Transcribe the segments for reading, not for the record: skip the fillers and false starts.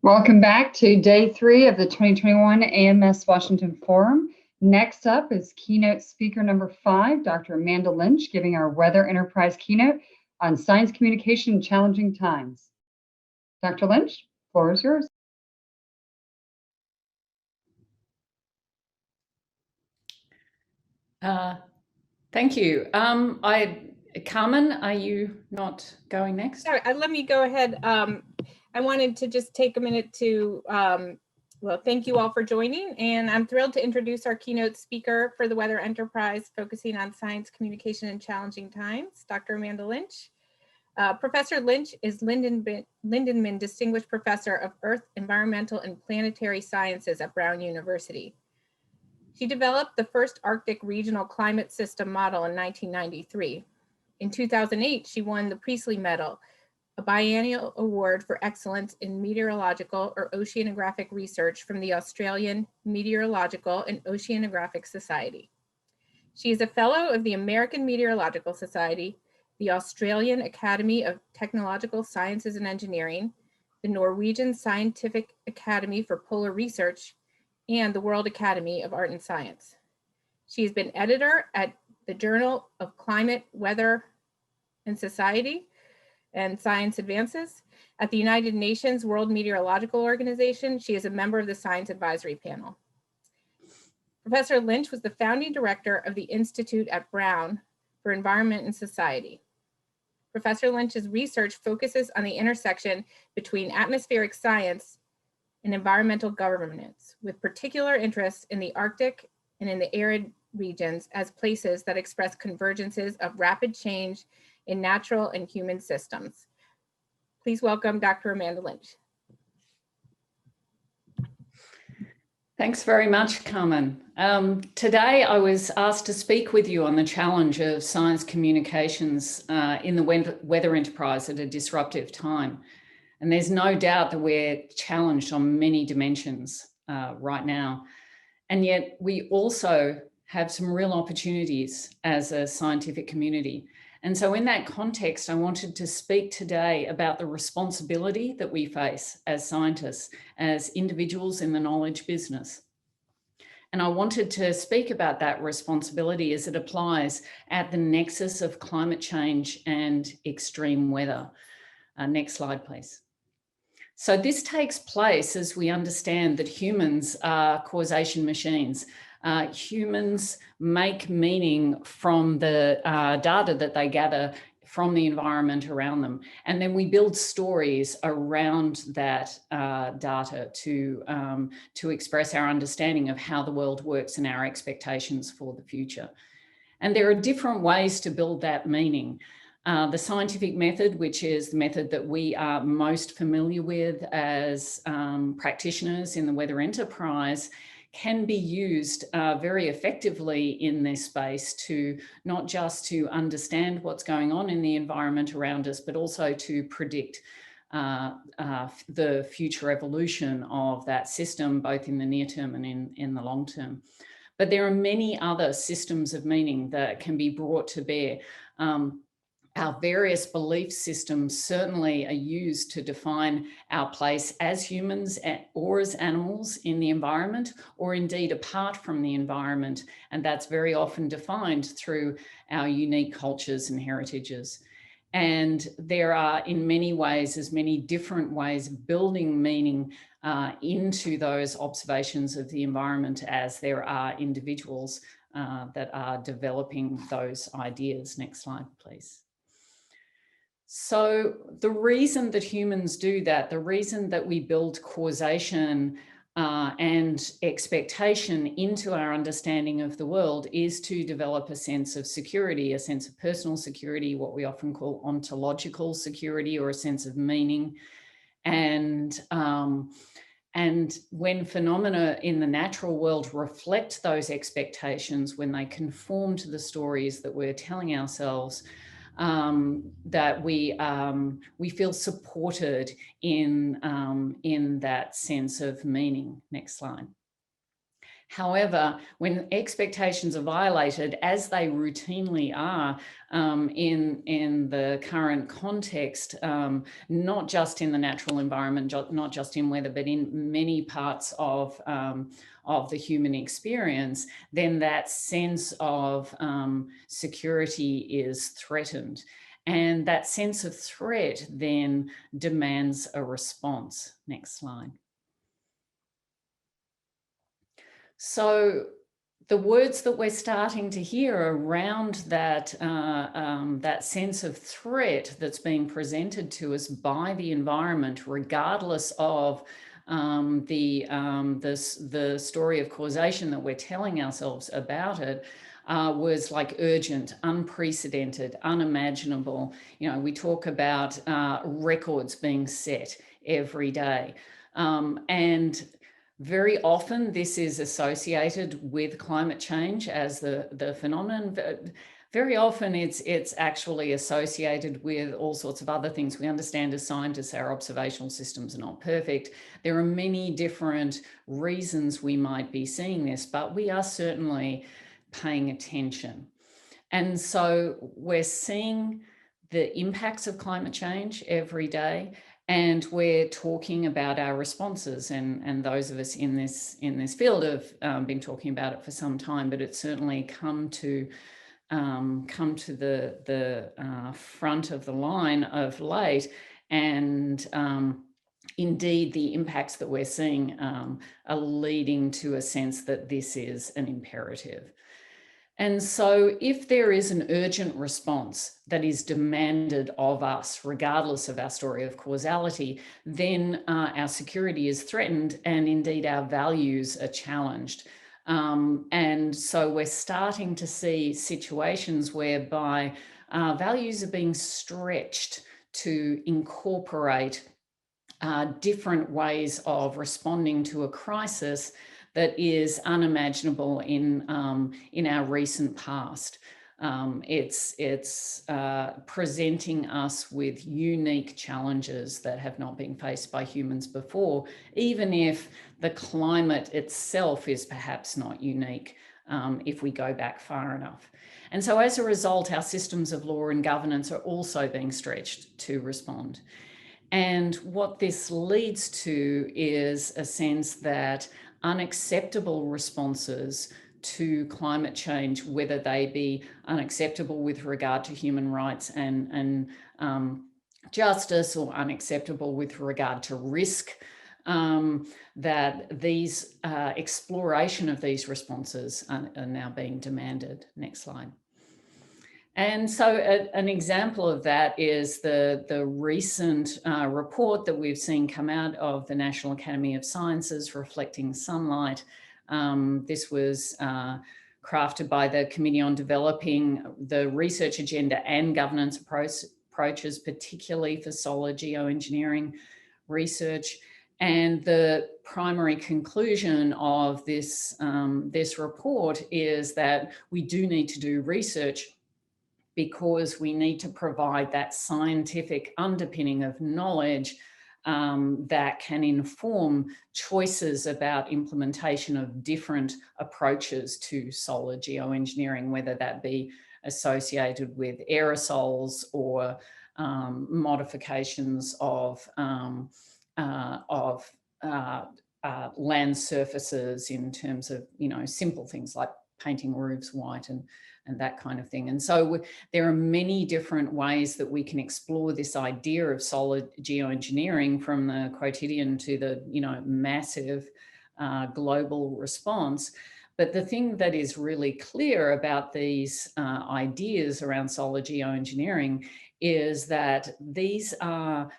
Welcome back to day 3 of the 2021 AMS Washington Forum. Next up is keynote speaker number 5, Dr. Amanda Lynch, giving our Weather Enterprise keynote on science communication in challenging times. Dr. Lynch, the floor is yours. Thank you. Carmen, are you not going next? Sorry, let me go ahead. I wanted to just take a minute to, well, thank you all for joining, and I'm thrilled to introduce our keynote speaker for the Weather Enterprise, focusing on science communication in challenging times, Dr. Amanda Lynch. Professor Lynch is Lindenman Distinguished Professor of Earth, Environmental, and Planetary Sciences at Brown University. She developed the first Arctic regional climate system model in 1993. In 2008, she won the Priestley Medal, a biennial award for excellence in meteorological or oceanographic research from the Australian Meteorological and Oceanographic Society. She is a fellow of the American Meteorological Society, the Australian Academy of Technological Sciences and Engineering, the Norwegian Scientific Academy for Polar Research, and the World Academy of Art and Science. She has been editor at the Journal of Climate, Weather, and Society and Science Advances. At the United Nations World Meteorological Organization, she is a member of the Science Advisory Panel. Professor Lynch was the founding director of the Institute at Brown for Environment and Society. Professor Lynch's research focuses on the intersection between atmospheric science and environmental governance, with particular interest in the Arctic and in the arid regions as places that express convergences of rapid change in natural and human systems. Please welcome Dr. Amanda Lynch. Thanks very much, Carmen. Today I was asked to speak with you on the challenge of science communications in the weather enterprise at a disruptive time. And there's no doubt that we're challenged on many dimensions right now. And yet we also have some real opportunities as a scientific community. And so in that context, I wanted to speak today about the responsibility that we face as scientists, as individuals in the knowledge business. And I wanted to speak about that responsibility as it applies at the nexus of climate change and extreme weather. Next slide, please. So this takes place as we understand that humans are causation machines. Humans make meaning from the data that they gather from the environment around them. And then we build stories around that data to express our understanding of how the world works and our expectations for the future. And there are different ways to build that meaning. The scientific method, which is the method that we are most familiar with as practitioners in the weather enterprise, can be used very effectively in this space to not just to understand what's going on in the environment around us, but also to predict the future evolution of that system, both in the near term and in the long term. But there are many other systems of meaning that can be brought to bear. Our various belief systems certainly are used to define our place as humans or as animals in the environment, or indeed apart from the environment. And that's very often defined through our unique cultures and heritages. And there are in many ways, as many different ways of building meaning into those observations of the environment as there are individuals that are developing those ideas. Next slide, please. So the reason that humans do that, the reason that we build causation and expectation into our understanding of the world is to develop a sense of security, a sense of personal security, what we often call ontological security, or a sense of meaning. And when phenomena in the natural world reflect those expectations, when they conform to the stories that we're telling ourselves, that we feel supported in that sense of meaning. Next slide. However, when expectations are violated, as they routinely are in the current context, not just in the natural environment, not just in weather, but in many parts of the human experience, then that sense of security is threatened. And that sense of threat then demands a response. Next slide. So the words that we're starting to hear around that, that sense of threat that's being presented to us by the environment, regardless of the story of causation that we're telling ourselves about it, was like urgent, unprecedented, unimaginable. You know, we talk about records being set every day. And very often this is associated with climate change as the phenomenon. Very often it's actually associated with all sorts of other things. We understand as scientists our observational systems are not perfect. There are many different reasons we might be seeing this, but we are certainly paying attention. And so we're seeing the impacts of climate change every day. And we're talking about our responses, and those of us in this field have been talking about it for some time, but it's certainly come to the front of the line of late. And indeed, the impacts that we're seeing are leading to a sense that this is an imperative. And so if there is an urgent response that is demanded of us, regardless of our story of causality, then our security is threatened, and indeed our values are challenged. And so we're starting to see situations whereby values are being stretched to incorporate different ways of responding to a crisis that is unimaginable in our recent past. It's presenting us with unique challenges that have not been faced by humans before, even if the climate itself is perhaps not unique, if we go back far enough. And so as a result, our systems of law and governance are also being stretched to respond. And what this leads to is a sense that unacceptable responses to climate change, whether they be unacceptable with regard to human rights and justice, or unacceptable with regard to risk, that these exploration of these responses are now being demanded. Next slide. And so an example of that is the recent report that we've seen come out of the National Academy of Sciences, Reflecting Sunlight. This was crafted by the Committee on Developing the Research Agenda and Governance Approaches, particularly for solar geoengineering research. And the primary conclusion of this, this report is that we do need to do research, because we need to provide that scientific underpinning of knowledge that can inform choices about implementation of different approaches to solar geoengineering, whether that be associated with aerosols or modifications of land surfaces in terms of, you know, simple things like painting roofs white and that kind of thing. And so there are many different ways that we can explore this idea of solar geoengineering, from the quotidian to the, you know, massive global response. But the thing that is really clear about these ideas around solar geoengineering is that these are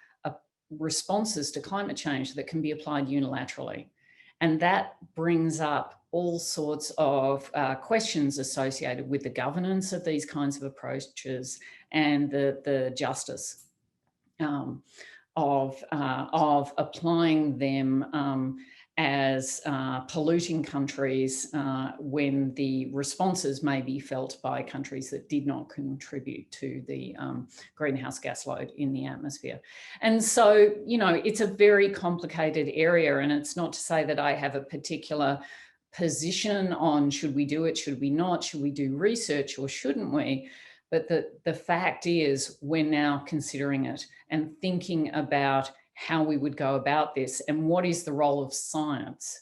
responses to climate change that can be applied unilaterally. And that brings up all sorts of questions associated with the governance of these kinds of approaches and the justice of applying them as polluting countries when the responses may be felt by countries that did not contribute to the greenhouse gas load in the atmosphere. And so, you know, it's a very complicated area, and it's not to say that I have a particular position on should we do it, should we not, should we do research or shouldn't we? But the fact is we're now considering it and thinking about how we would go about this and what is the role of science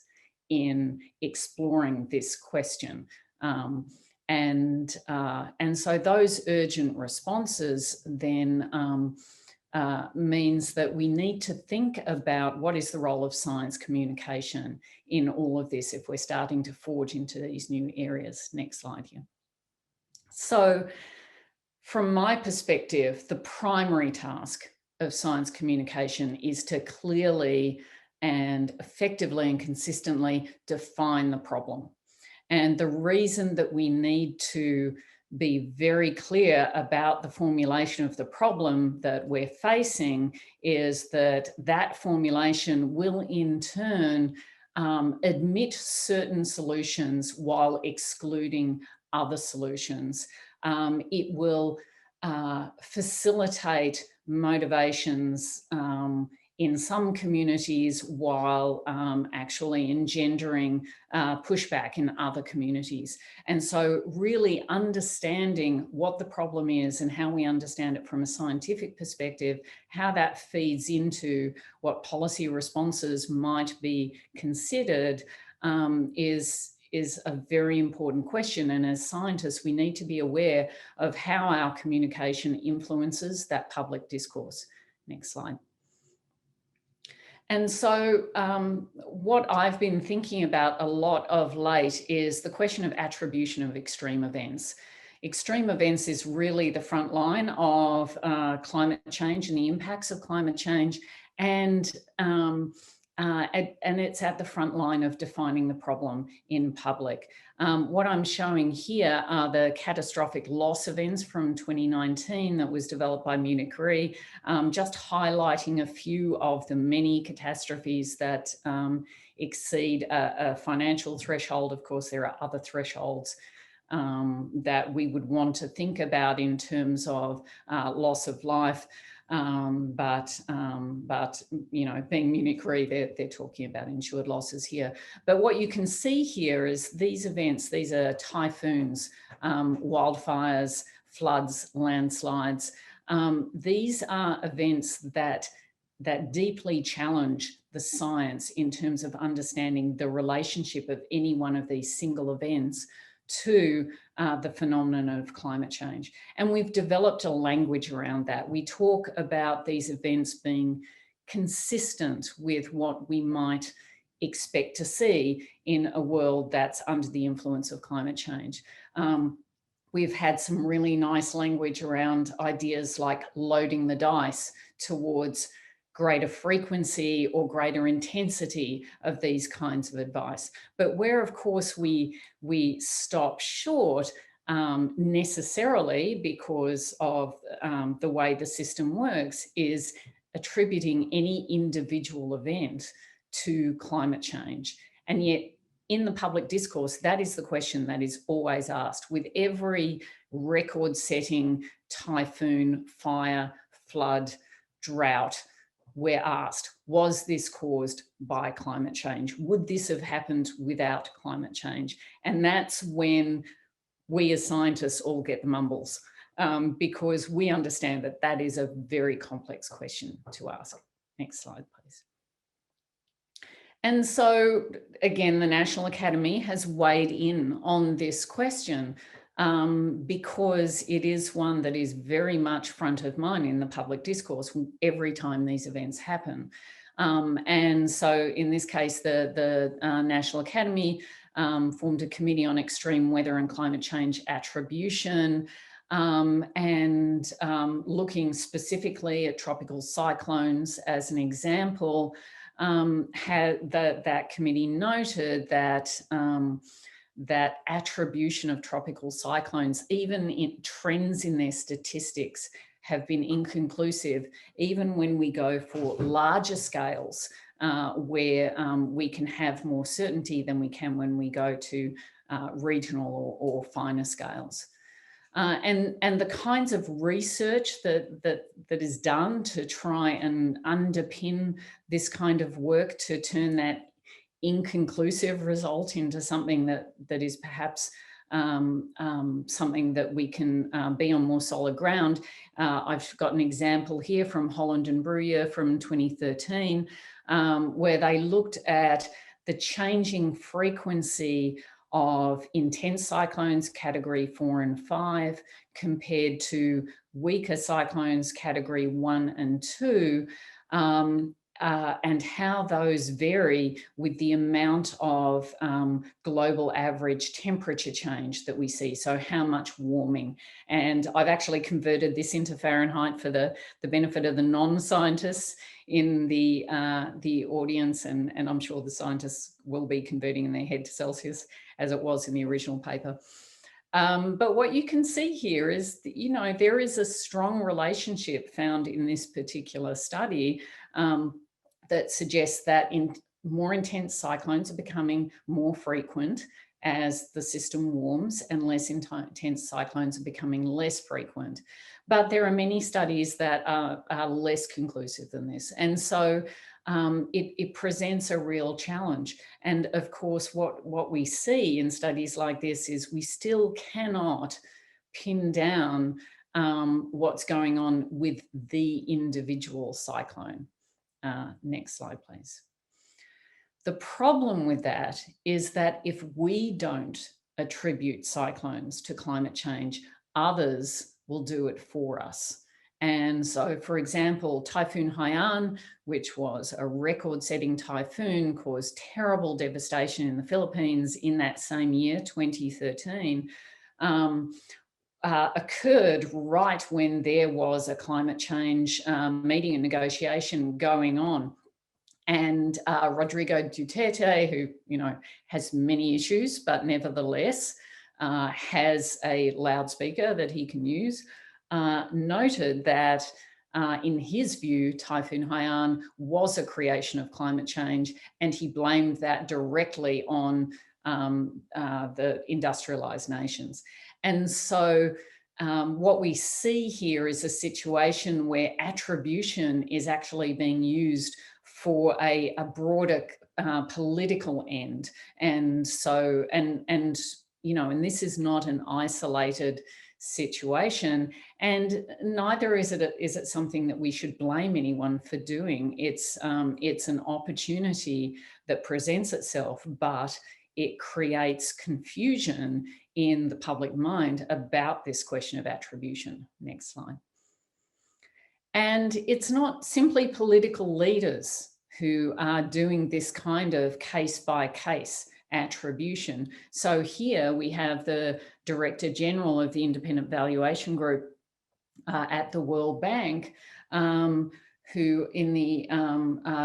in exploring this question. And so those urgent responses then means that we need to think about what is the role of science communication in all of this if we're starting to forge into these new areas. Next slide here. So from my perspective, the primary task of science communication is to clearly and effectively and consistently define the problem. And the reason that we need to be very clear about the formulation of the problem that we're facing is that that formulation will in turn admit certain solutions while excluding other solutions. It will facilitate motivations in some communities while actually engendering pushback in other communities. And so really understanding what the problem is and how we understand it from a scientific perspective, how that feeds into what policy responses might be considered is a very important question. And as scientists, we need to be aware of how our communication influences that public discourse. Next slide. And so what I've been thinking about a lot of late is the question of attribution of extreme events. Extreme events is really the front line of climate change and the impacts of climate change. And it's at the front line of defining the problem in public. What I'm showing here are the catastrophic loss events from 2019 that was developed by Munich Re, just highlighting a few of the many catastrophes that exceed a financial threshold. Of course, there are other thresholds that we would want to think about in terms of loss of life. But you know, being Munich Re, they're talking about insured losses here. But what you can see here is these events, these are typhoons, wildfires, floods, landslides. These are events that deeply challenge the science in terms of understanding the relationship of any one of these single events to the phenomenon of climate change. And we've developed a language around that. We talk about these events being consistent with what we might expect to see in a world that's under the influence of climate change. We've had some really nice language around ideas like loading the dice towards greater frequency or greater intensity of these kinds of advice. But where, of course, we stop short necessarily because of the way the system works is attributing any individual event to climate change. And yet in the public discourse, that is the question that is always asked. With every record-setting typhoon, fire, flood, drought, we're asked, was this caused by climate change? Would this have happened without climate change? And that's when we as scientists all get the mumbles because we understand that that is a very complex question to ask. Next slide, please. And so, again, the National Academy has weighed in on this question because it is one that is very much front of mind in the public discourse every time these events happen. And so in this case, the National Academy formed a committee on extreme weather and climate change attribution and looking specifically at tropical cyclones as an example. That committee noted that that attribution of tropical cyclones, even in trends in their statistics, have been inconclusive, even when we go for larger scales where we can have more certainty than we can when we go to regional or finer scales. And the kinds of research that is done to try and underpin this kind of work to turn that inconclusive result into something that is perhaps something that we can be on more solid ground. I've got an example here from Holland and Breuer from 2013, where they looked at the changing frequency of intense cyclones category 4 and 5 compared to weaker cyclones category 1 and 2, and how those vary with the amount of global average temperature change that we see. So how much warming. And I've actually converted this into Fahrenheit for the benefit of the non-scientists in the audience, and I'm sure the scientists will be converting in their head to Celsius as it was in the original paper. But what you can see here is, there is a strong relationship found in this particular study that suggests that more intense cyclones are becoming more frequent as the system warms, and less intense cyclones are becoming less frequent. But there are many studies that are less conclusive than this. And so it presents a real challenge. And of course, what we see in studies like this is we still cannot pin down what's going on with the individual cyclone. Next slide, please. The problem with that is that if we don't attribute cyclones to climate change, others will do it for us. And so, for example, Typhoon Haiyan, which was a record-setting typhoon, caused terrible devastation in the Philippines in that same year, 2013, occurred right when there was a climate change meeting and negotiation going on. And Rodrigo Duterte, who has many issues, but nevertheless has a loudspeaker that he can use, noted that in his view, Typhoon Haiyan was a creation of climate change, and he blamed that directly on the industrialized nations. And so what we see here is a situation where attribution is actually being used for a broader political end. And so, and this is not an isolated situation, and neither is it something that we should blame anyone for doing. It's an opportunity that presents itself, but it creates confusion in the public mind about this question of attribution. Next slide. And it's not simply political leaders who are doing this kind of case-by-case attribution. So here we have the Director General of the Independent Valuation Group at the World Bank, who in the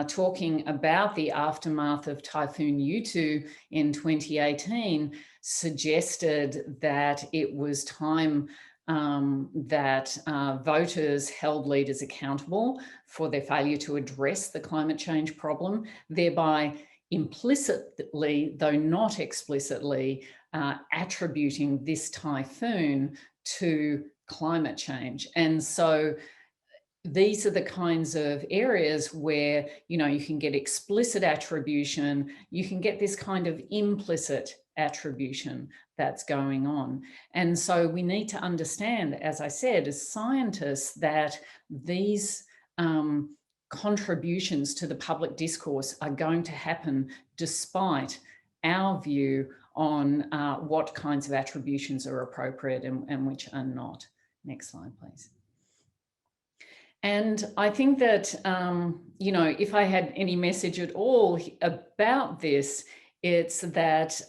talking about the aftermath of Typhoon Yutu in 2018 suggested that it was time that voters held leaders accountable for their failure to address the climate change problem, thereby implicitly, though not explicitly, attributing this typhoon to climate change. And so these are the kinds of areas where, you can get explicit attribution, you can get this kind of implicit attribution that's going on. And so we need to understand, as I said, as scientists, that these contributions to the public discourse are going to happen despite our view on what kinds of attributions are appropriate and which are not. Next slide, please. And I think that, if I had any message at all about this, it's that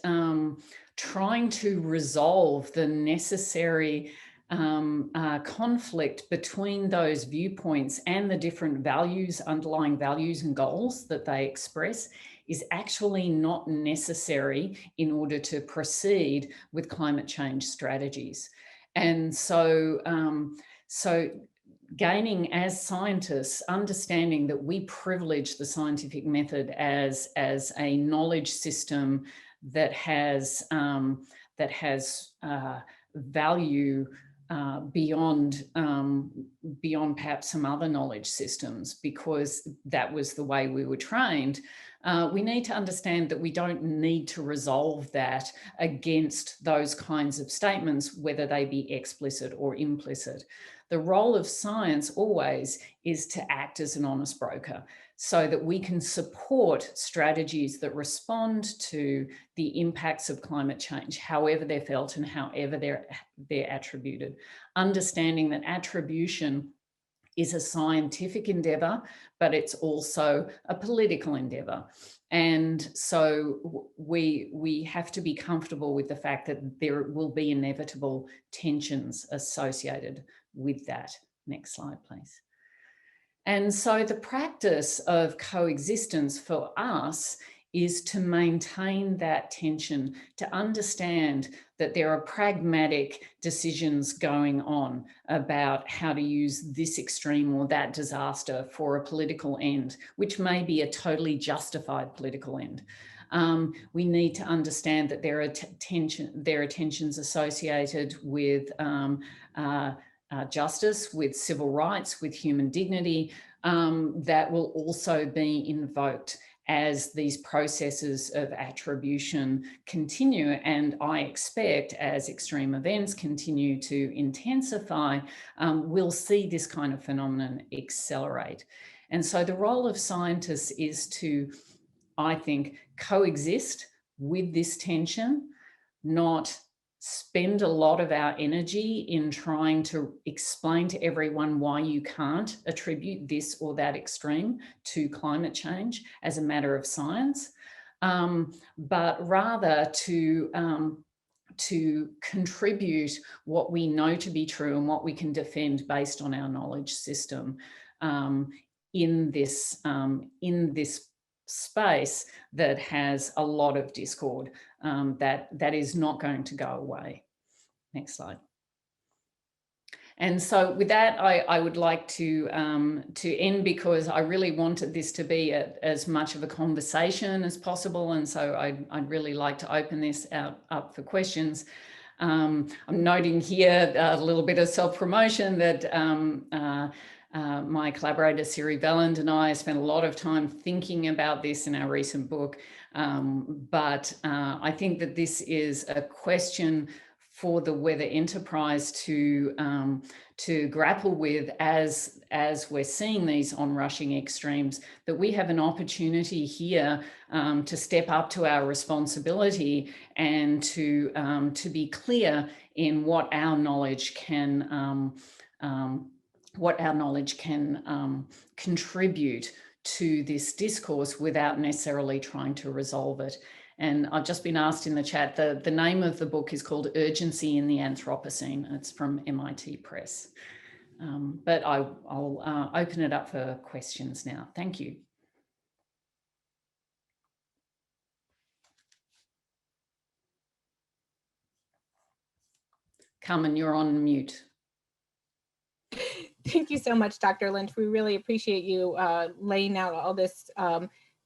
trying to resolve the necessary conflict between those viewpoints and the different values, underlying values and goals that they express is actually not necessary in order to proceed with climate change strategies. And so, gaining as scientists, understanding that we privilege the scientific method as a knowledge system that has value beyond perhaps some other knowledge systems, because that was the way we were trained. we need to understand that we don't need to resolve that against those kinds of statements, whether they be explicit or implicit. The role of science always is to act as an honest broker so that we can support strategies that respond to the impacts of climate change, however they're felt and however they're attributed. Understanding that attribution is a scientific endeavor, but it's also a political endeavor. And so we have to be comfortable with the fact that there will be inevitable tensions associated with that. Next slide, please. And so the practice of coexistence for us is to maintain that tension, to understand that there are pragmatic decisions going on about how to use this extreme or that disaster for a political end, which may be a totally justified political end. We need to understand that there are tensions associated with justice, with civil rights, with human dignity, that will also be invoked as these processes of attribution continue. And I expect as extreme events continue to intensify, we'll see this kind of phenomenon accelerate. And so the role of scientists is to, I think, coexist with this tension, not spend a lot of our energy in trying to explain to everyone why you can't attribute this or that extreme to climate change as a matter of science, but rather to contribute what we know to be true and what we can defend based on our knowledge system in this space that has a lot of discord that is not going to go away. Next slide. And so with that, I would like to end, because I really wanted this to be as much of a conversation as possible. And so I'd really like to open this up for questions. I'm noting here a little bit of self-promotion that my collaborator Siri Velland and I spent a lot of time thinking about this in our recent book, but I think that this is a question for the weather enterprise to grapple with as we're seeing these onrushing extremes, that we have an opportunity here to step up to our responsibility and to be clear in what our knowledge can contribute to this discourse without necessarily trying to resolve it. And I've just been asked in the chat, the name of the book is called Urgency in the Anthropocene. It's from MIT Press. But I'll open it up for questions now. Thank you. Carmen, you're on mute. Thank you so much, Dr. Lynch. We really appreciate you laying out all this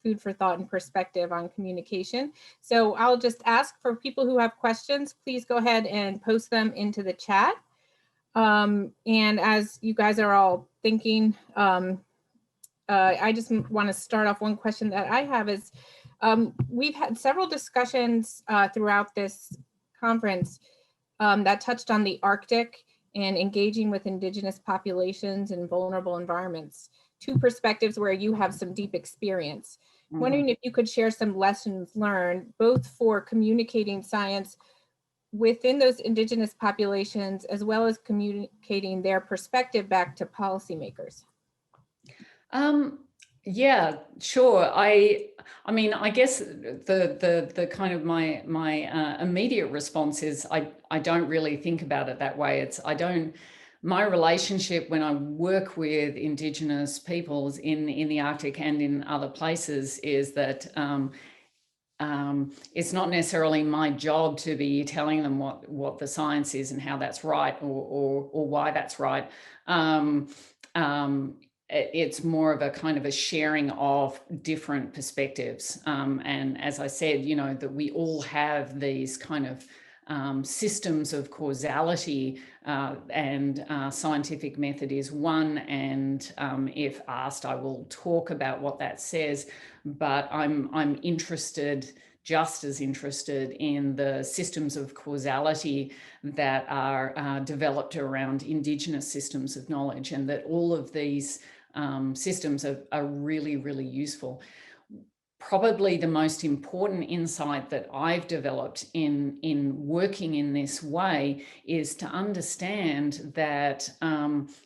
food for thought and perspective on communication. So I'll just ask for people who have questions, please go ahead and post them into the chat. And as you guys are all thinking, I just want to start off. One question that I have is, we've had several discussions throughout this conference that touched on the Arctic and engaging with indigenous populations and vulnerable environments, two perspectives where you have some deep experience. Mm-hmm. Wondering if you could share some lessons learned, both for communicating science within those indigenous populations, as well as communicating their perspective back to policymakers. Yeah, sure. I mean, I guess the kind of my immediate response is I don't really think about it that way. My relationship when I work with Indigenous peoples in the Arctic and in other places is that it's not necessarily my job to be telling them what the science is and how that's right or why that's right. It's more of a kind of a sharing of different perspectives. And as I said, that we all have these kind of systems of causality and scientific method is one, and if asked, I will talk about what that says, but I'm interested, just as interested, in the systems of causality that are developed around Indigenous systems of knowledge, and that all of these systems are really, really useful. Probably the most important insight that I've developed in working in this way is to understand that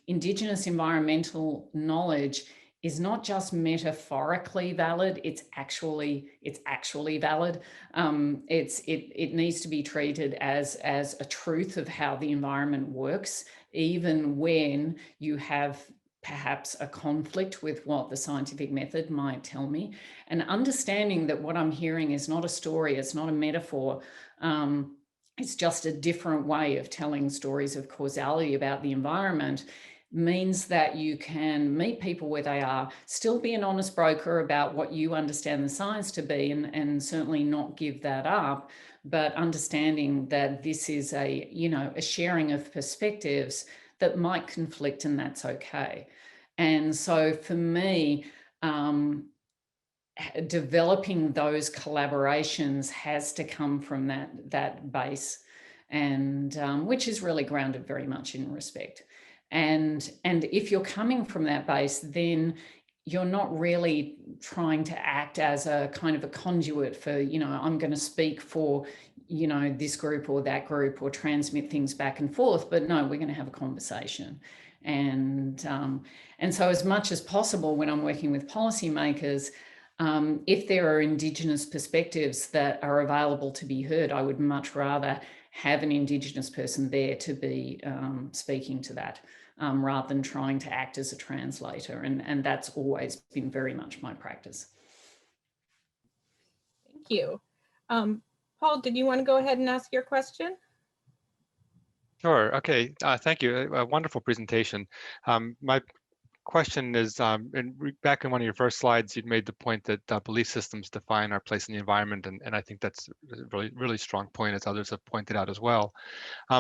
Indigenous environmental knowledge is not just metaphorically valid, it's actually valid. It needs to be treated as a truth of how the environment works, even when you have perhaps a conflict with what the scientific method might tell me. And understanding that what I'm hearing is not a story, it's not a metaphor, it's just a different way of telling stories of causality about the environment, means that you can meet people where they are, still be an honest broker about what you understand the science to be, and certainly not give that up, but understanding that this is a sharing of perspectives that might conflict, and that's okay. And so for me, developing those collaborations has to come from that base, and which is really grounded very much in respect. And if you're coming from that base, then you're not really trying to act as a kind of a conduit for, I'm going to speak for, this group or that group, or transmit things back and forth, but no, we're going to have a conversation. And so as much as possible, when I'm working with policymakers, if there are Indigenous perspectives that are available to be heard, I would much rather have an Indigenous person there to be speaking to that, rather than trying to act as a translator. And that's always been very much my practice. Thank you. Paul, did you want to go ahead and ask your question? Sure. Okay. Thank you. A wonderful presentation. My question is, back in one of your first slides, you'd made the point that belief systems define our place in the environment, and I think that's a really, really strong point, as others have pointed out as well.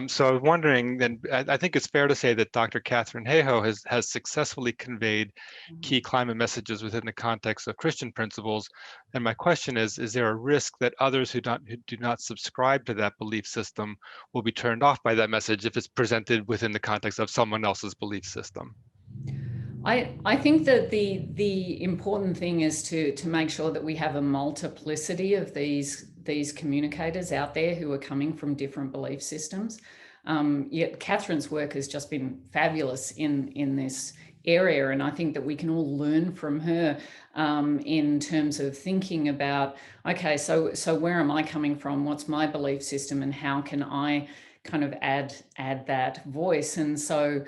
So I was wondering, then, I think it's fair to say that Dr. Catherine Hayhoe has successfully conveyed key climate messages within the context of Christian principles. And my question is there a risk that others who do not subscribe to that belief system will be turned off by that message if it's presented within the context of someone else's belief system? I think that the important thing is to make sure that we have a multiplicity of these communicators out there who are coming from different belief systems. Yet Catherine's work has just been fabulous in this area, and I think that we can all learn from her in terms of thinking about, okay, so where am I coming from? What's my belief system, and how can I kind of add that voice? And so,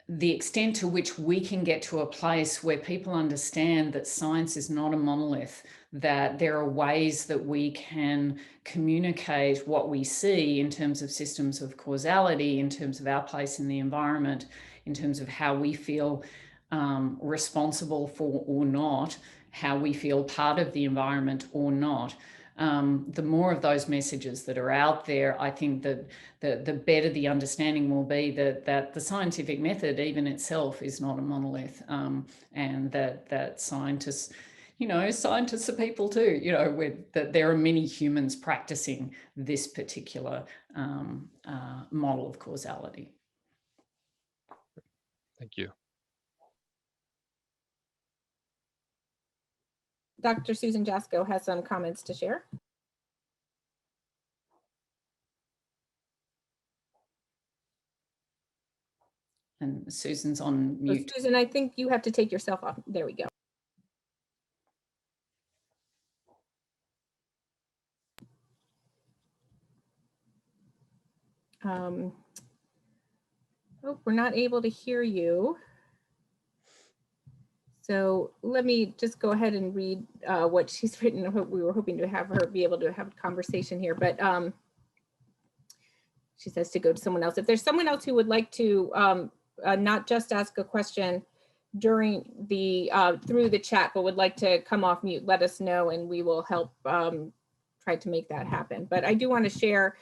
the extent to which we can get to a place where people understand that science is not a monolith, that there are ways that we can communicate what we see in terms of systems of causality, in terms of our place in the environment, in terms of how we feel responsible for or not, how we feel part of the environment or not. The more of those messages that are out there, I think that the better the understanding will be that the scientific method even itself is not a monolith, and that scientists, scientists are people too, that there are many humans practicing this particular model of causality. Thank you. Dr. Susan Jasko has some comments to share. And Susan's on mute. So Susan, I think you have to take yourself off. There we go. Oh, we're not able to hear you. So let me just go ahead and read what she's written. We were hoping to have her be able to have a conversation here, but she says to go to someone else. If there's someone else who would like to not just ask a question during the through the chat, but would like to come off mute, let us know, and we will help tried to make that happen. But I do want to share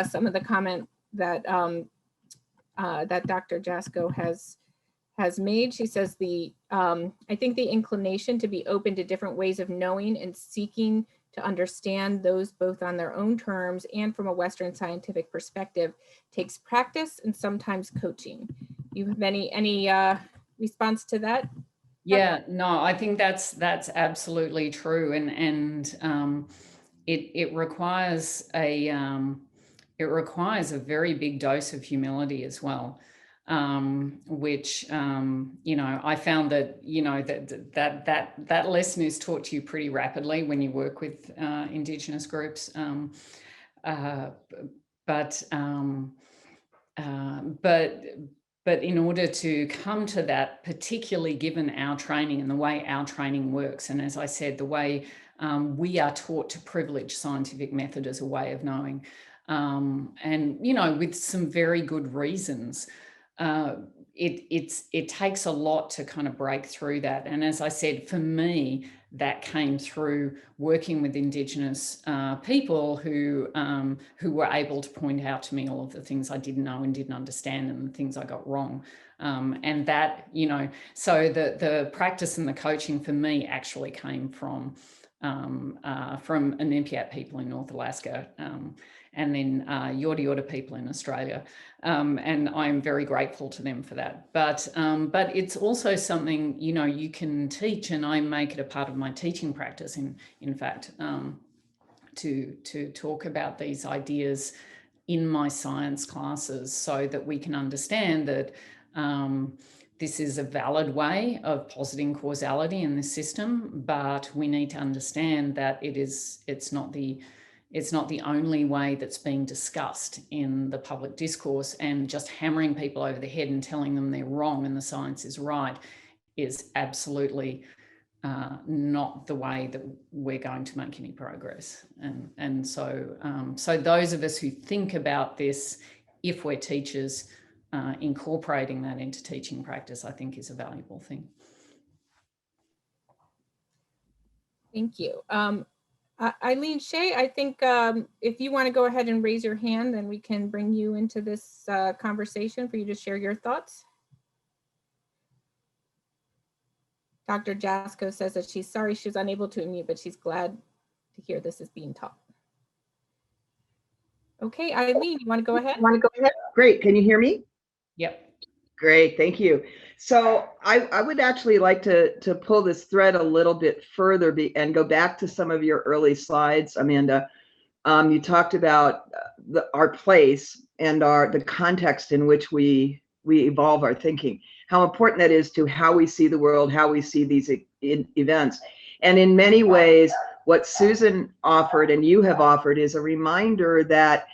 some of the comment that that Dr. Jasko has made. She says I think the inclination to be open to different ways of knowing and seeking to understand those both on their own terms and from a Western scientific perspective takes practice and sometimes coaching. You have any response to that? Yeah, no, I think that's absolutely true, and it requires a very big dose of humility as well, which I found that that lesson is taught to you pretty rapidly when you work with Indigenous groups, but in order to come to that, particularly given our training and the way our training works, and as I said, the way we are taught to privilege scientific method as a way of knowing, and with some very good reasons, it takes a lot to kind of break through that. And as I said, for me, that came through working with Indigenous people who were able to point out to me all of the things I didn't know and didn't understand and the things I got wrong. And that, so the practice and the coaching for me actually came from Inupiat people in North Alaska, and then Yorta Yorta people in Australia. And I'm very grateful to them for that. But it's also something, you can teach, and I make it a part of my teaching practice, in fact, to talk about these ideas in my science classes so that we can understand that this is a valid way of positing causality in this system, but we need to understand that it's not the only way that's being discussed in the public discourse, and just hammering people over the head and telling them they're wrong and the science is right is absolutely not the way that we're going to make any progress. And so those of us who think about this, if we're teachers, incorporating that into teaching practice, I think is a valuable thing. Thank you. Eileen Shea, I think if you want to go ahead and raise your hand, then we can bring you into this conversation for you to share your thoughts. Dr. Jasko says that she's sorry she was unable to unmute, but she's glad to hear this is being taught. Okay, Eileen, you want to go ahead? Great. Can you hear me? Yep. Great. Thank you. So I would actually like to pull this thread a little bit further and go back to some of your early slides, Amanda. You talked about our place and the context in which we evolve our thinking, how important that is to how we see the world, how we see these events. And in many ways, what Susan offered and you have offered is a reminder that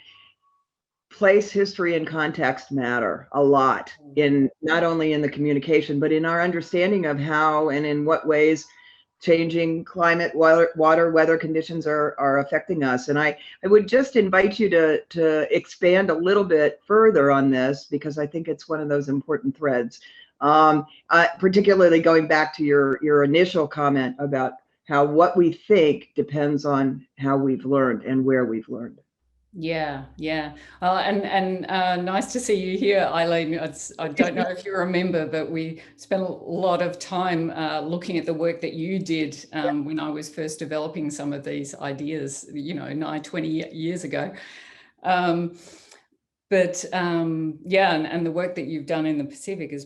place, history, and context matter a lot, in not only in the communication, but in our understanding of how and in what ways changing climate, weather conditions are affecting us. And I would just invite you to expand a little bit further on this, because I think it's one of those important threads, particularly going back to your initial comment about how what we think depends on how we've learned and where we've learned. Yeah. And nice to see you here, Eileen. I don't know if you remember, but we spent a lot of time looking at the work that you did when I was first developing some of these ideas, 20 years ago. And the work that you've done in the Pacific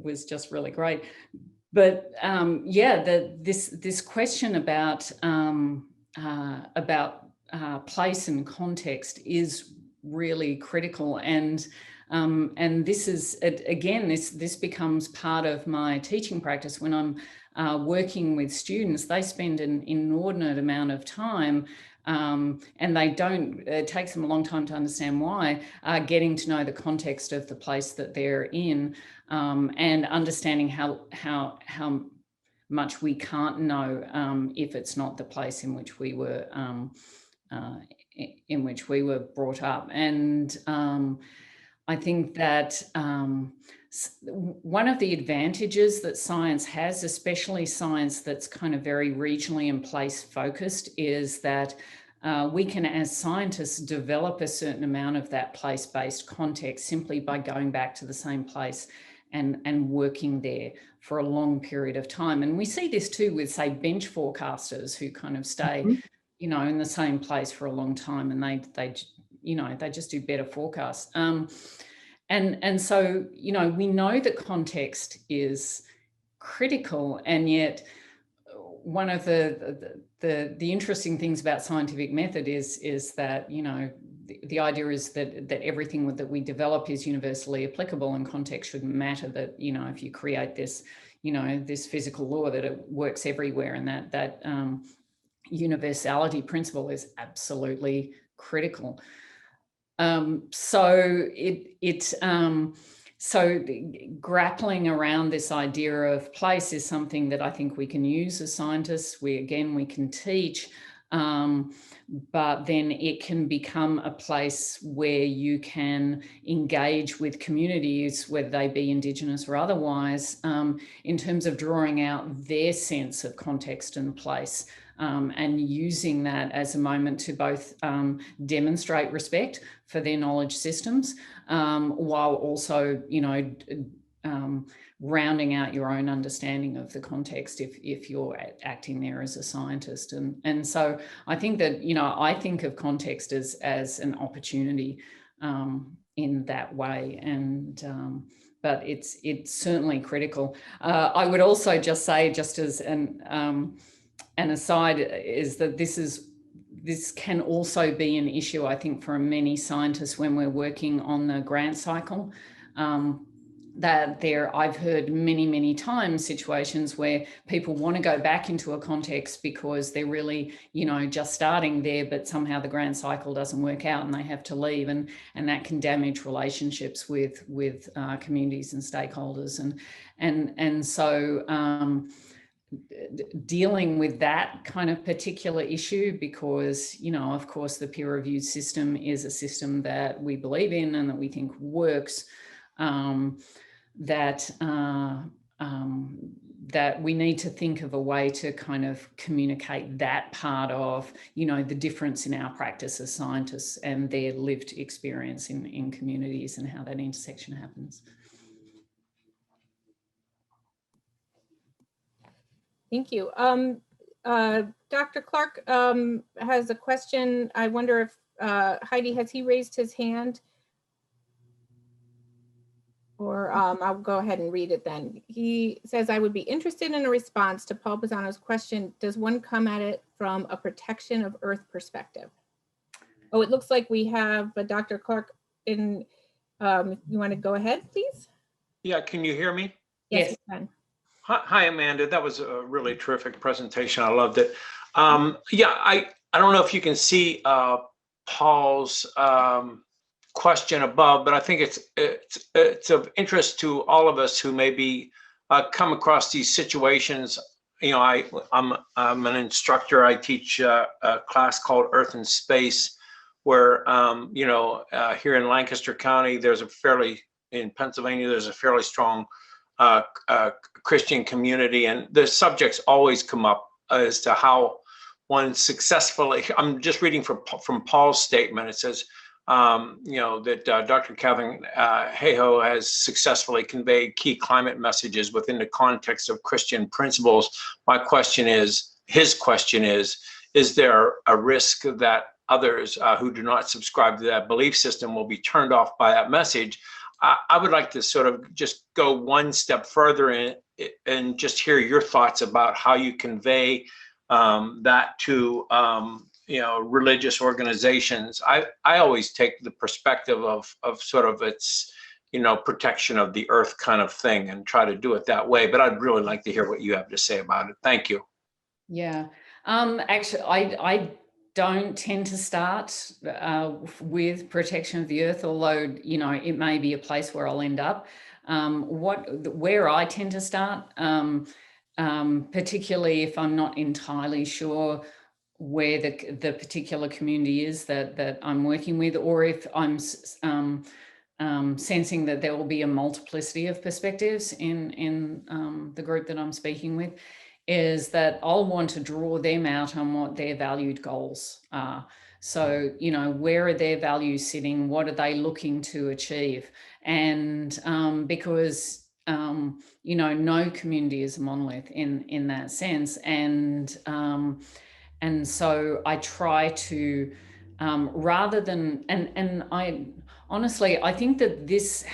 was just really great. But this question about place and context is really critical, and this is again this becomes part of my teaching practice. When I'm working with students, they spend an inordinate amount of time, and it takes them a long time to understand why, getting to know the context of the place that they're in, and understanding how much we can't know if it's not the place in which we were brought up. And I think that one of the advantages that science has, especially science that's kind of very regionally and place focused, is that we can, as scientists, develop a certain amount of that place-based context simply by going back to the same place and working there for a long period of time. And we see this too with, say, bench forecasters who kind of stay, you know, in the same place for a long time, and they just do better forecasts. And so, you know, we know that context is critical, and yet one of the interesting things about scientific method is that, you know, the idea is that everything that we develop is universally applicable, and context shouldn't matter. That, you know, if you create this, you know, this physical law, that it works everywhere, and that universality principle is absolutely critical. So grappling around this idea of place is something that I think we can use as scientists. We can teach, but then it can become a place where you can engage with communities, whether they be Indigenous or otherwise, in terms of drawing out their sense of context and place. And using that as a moment to both demonstrate respect for their knowledge systems, while also, you know, rounding out your own understanding of the context if you're acting there as a scientist. And so I think that, you know, I think of context as an opportunity in that way. And but it's certainly critical. I would also just say, just as an aside, is that this can also be an issue, I think, for many scientists when we're working on the grant cycle. I've heard many times situations where people want to go back into a context because they're really, you know, just starting there, but somehow the grant cycle doesn't work out and they have to leave, and that can damage relationships with communities and stakeholders, and so dealing with that kind of particular issue, because, you know, of course, the peer reviewed system is a system that we believe in and that we think works, that we need to think of a way to kind of communicate that part of, you know, the difference in our practice as scientists and their lived experience in communities and how that intersection happens. Thank you. Dr. Clark has a question. I wonder if Heidi, has he raised his hand? Or I'll go ahead and read it then. He says, I would be interested in a response to Paul Pisano's question, does one come at it from a protection of Earth perspective? Oh, it looks like we have Dr. Clark in, you want to go ahead, please? Yeah, can you hear me? Yes, you can. Hi, Amanda. That was a really terrific presentation. I loved it. Yeah, I don't know if you can see Paul's question above, but I think it's of interest to all of us who maybe come across these situations. You know, I'm an instructor. I teach a class called Earth and Space, where you know, here in Lancaster County, in Pennsylvania, there's a fairly strong Christian community, and the subjects always come up as to how one successfully, I'm just reading from Paul's statement. It says, you know, that Dr. Kevin Hayhoe has successfully conveyed key climate messages within the context of Christian principles. His question is there a risk that others who do not subscribe to that belief system will be turned off by that message? I would like to sort of just go one step further and just hear your thoughts about how you convey that to you know, religious organizations. I always take the perspective of sort of its, you know, protection of the earth kind of thing and try to do it that way. But I'd really like to hear what you have to say about it. Thank you. Yeah, actually, I don't tend to start with protection of the earth, although, you know, it may be a place where I'll end up. Where I tend to start, particularly if I'm not entirely sure where the particular community is that I'm working with, or if I'm sensing that there will be a multiplicity of perspectives in the group that I'm speaking with, is that I'll want to draw them out on what their valued goals are. So, you know, where are their values sitting? What are they looking to achieve? And because, you know, no community is a monolith in that sense. And so I try to, rather than, and I honestly, I think that this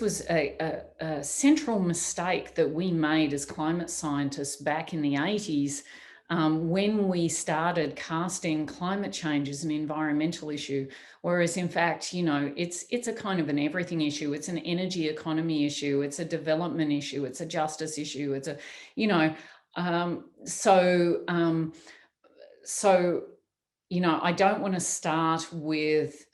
was a central mistake that we made as climate scientists back in the 80s, when we started casting climate change as an environmental issue, whereas in fact, you know, it's a kind of an everything issue. It's an energy economy issue. It's a development issue. It's a justice issue. It's a, you know, so, you know, I don't want to start with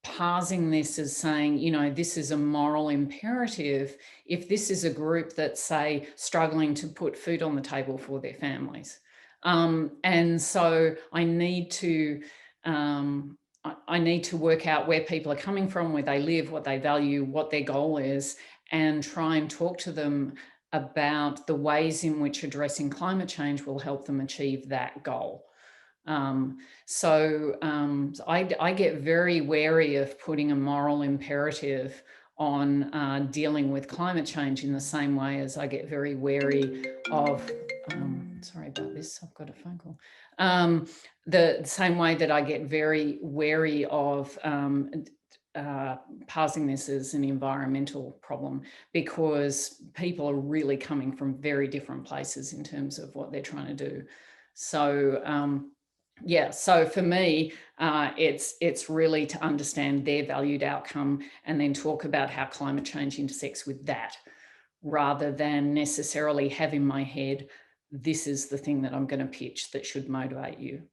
parsing this as saying, you know, this is a moral imperative if this is a group that's, say, struggling to put food on the table for their families. And so I need to work out where people are coming from, where they live, what they value, what their goal is, and try and talk to them about the ways in which addressing climate change will help them achieve that goal. So I get very wary of putting a moral imperative on dealing with climate change in the same way as I get very wary of, sorry about this, I've got a phone call. The same way that I get very wary of parsing this as an environmental problem, because people are really coming from very different places in terms of what they're trying to do. So yeah, so for me, it's really to understand their valued outcome and then talk about how climate change intersects with that, rather than necessarily have in my head, this is the thing that I'm going to pitch that should motivate you.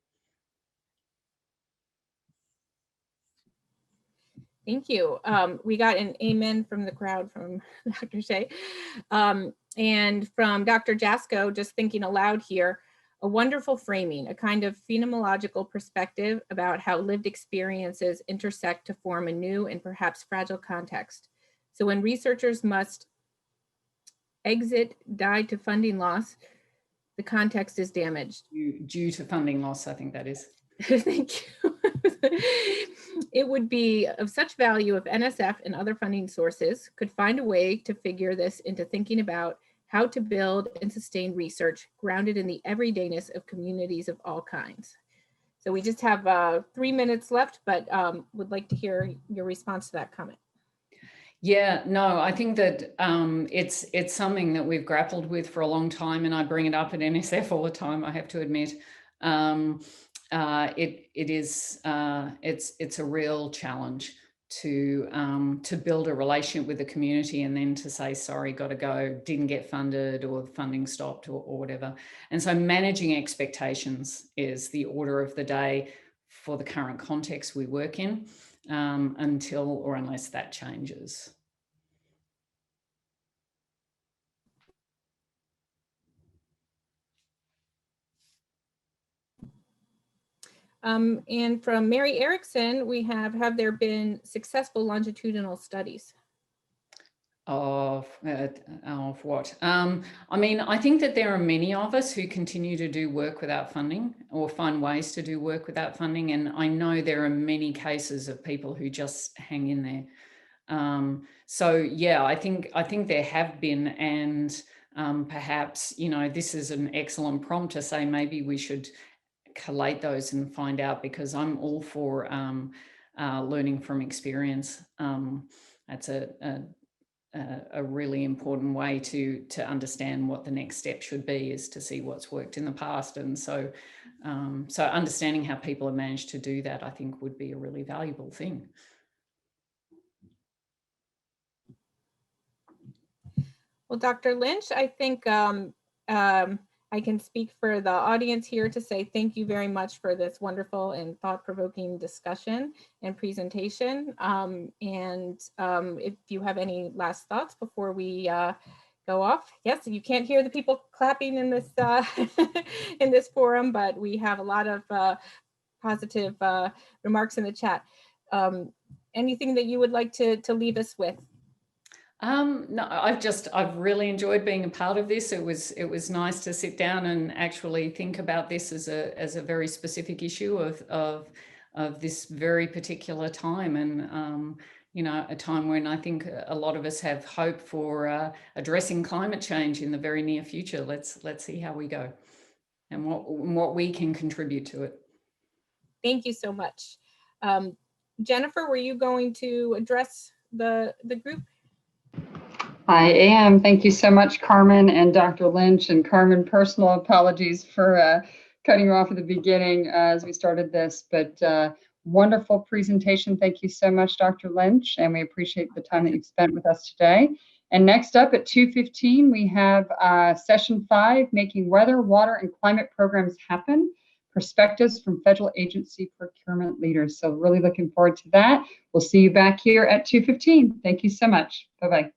Thank you. We got an amen from the crowd from Dr. Shea. And from Dr. Jasko, just thinking aloud here, a wonderful framing, a kind of phenomenological perspective about how lived experiences intersect to form a new and perhaps fragile context. So when researchers must exit die to funding loss, the context is damaged. Due to funding loss, I think that is. Thank you. It would be of such value if NSF and other funding sources could find a way to figure this into thinking about how to build and sustain research grounded in the everydayness of communities of all kinds. So we just have 3 minutes left, but would like to hear your response to that comment. Yeah, no, I think that it's something that we've grappled with for a long time, and I bring it up at NSF all the time, I have to admit. It's a real challenge to build a relationship with the community and then to say, sorry, got to go, didn't get funded, or funding stopped, or whatever. And so managing expectations is the order of the day for the current context we work in, until or unless that changes. And from Mary Erickson, we have there been successful longitudinal studies? Of what? I mean, I think that there are many of us who continue to do work without funding, or find ways to do work without funding. And I know there are many cases of people who just hang in there. So yeah, I think there have been, and perhaps, you know, this is an excellent prompt to say maybe we should collate those and find out, because I'm all for learning from experience. That's a really important way to understand what the next step should be, is to see what's worked in the past. And so so understanding how people have managed to do that, I think, would be a really valuable thing. Well, Dr. Lynch, I think I can speak for the audience here to say thank you very much for this wonderful and thought-provoking discussion and presentation. If you have any last thoughts before we go off. Yes, you can't hear the people clapping in this in this forum, but we have a lot of positive remarks in the chat. Anything that you would like to leave us with? No, I've really enjoyed being a part of this. It was nice to sit down and actually think about this as a very specific issue of this very particular time, and a time when I think a lot of us have hope for addressing climate change in the very near future. Let's see how we go and what we can contribute to it. Thank you so much. Jennifer, were you going to address the group? I am. Thank you so much, Carmen and Dr. Lynch. And Carmen, personal apologies for cutting you off at the beginning as we started this, but wonderful presentation. Thank you so much, Dr. Lynch, and we appreciate the time that you've spent with us today. And next up at 2:15, we have session 5, Making Weather, Water, and Climate Programs Happen, Perspectives from Federal Agency Procurement Leaders. So really looking forward to that. We'll see you back here at 2:15. Thank you so much. Bye-bye.